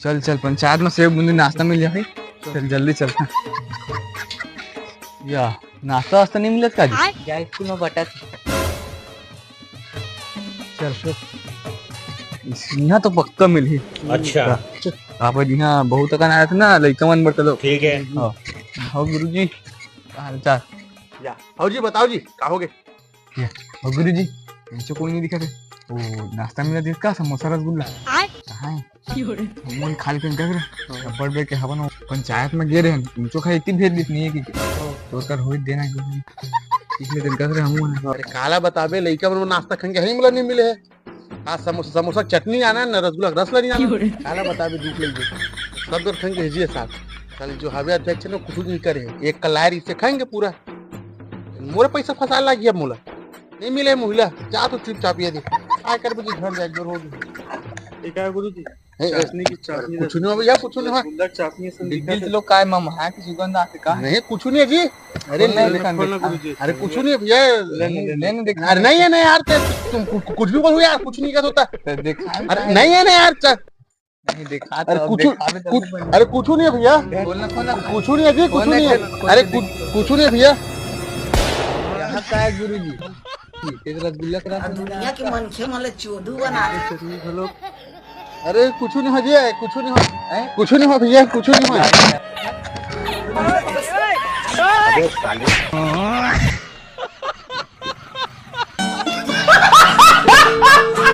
चल चल पंचायत में सेब बूंदी नाश्ता मिल जाए। चल जल्दी चल। या नाश्ता वास्ता नहीं मिलत का जी? क्या स्कूल में बटा चल यहाँ तो पक्का मिली। अच्छा आप यहाँ बहुत अकन आया था ना लड़का मन बता दो। ठीक है। हाँ गुरुजी हाल चाल। या आओ जी बताओ जी का हो गए। हाँ गुरुजी नीचे कोई नहीं दिखा थे। ओ नाश्ता मिला दिख का समोसा रसगुल्ला कहाँ है? हम खाली पेन कर रहे बड़ बड़ के हवन पंचायत में गे रहे हैं तुमको खाई इतनी भेज देती नहीं है कि तो कर हो देना इसलिए दिन कर रहे हम। अरे काला बताबे लइका मन नाश्ता खाएंगे नहीं मिला नहीं मिले है। आज समोसा समोसा चटनी आना है ना रसगुल्ला रसला नहीं आना। काला बताबे दुख लग सब दर खाएंगे हिजिए साथ कल जो हवे अध्यक्ष ने कुछ नहीं करे एक कलायर इसे खाएंगे पूरा मोरे पैसा फंसा लगी अब मोला नहीं मिले महिला जा तो चुपचाप ये दे काय कर बजी घर जाए जोर होगी। ठीक है गुरुजी चटनी की चाटनी कुछ नहीं हो भैया कुछ नहीं हो गुल्लक चाटनी से दिल लोग काय मम है की सुगंध आते का नहीं कुछ नहीं है जी। अरे नहीं देखा गुरुजी अरे कुछ नहीं है भैया लेने देखा अरे नहीं है ना यार तुम कुछ भी बोलो यार कुछ नहीं कर होता। देखा अरे नहीं है ना यार नहीं देखा अरे कुछ अरे कुछ नहीं है भैया बोलना खोना कुछ नहीं है जी कुछ नहीं है। अरे कुछ नहीं है भैया यहाँ का है गुरुजी रसगुल्ला करा दुनिया के मनखे मन ले चोदू बना अरे कुछ नहीं हो जी कुछ नहीं हो कुछ नहीं हो भैया कुछ नहीं हो।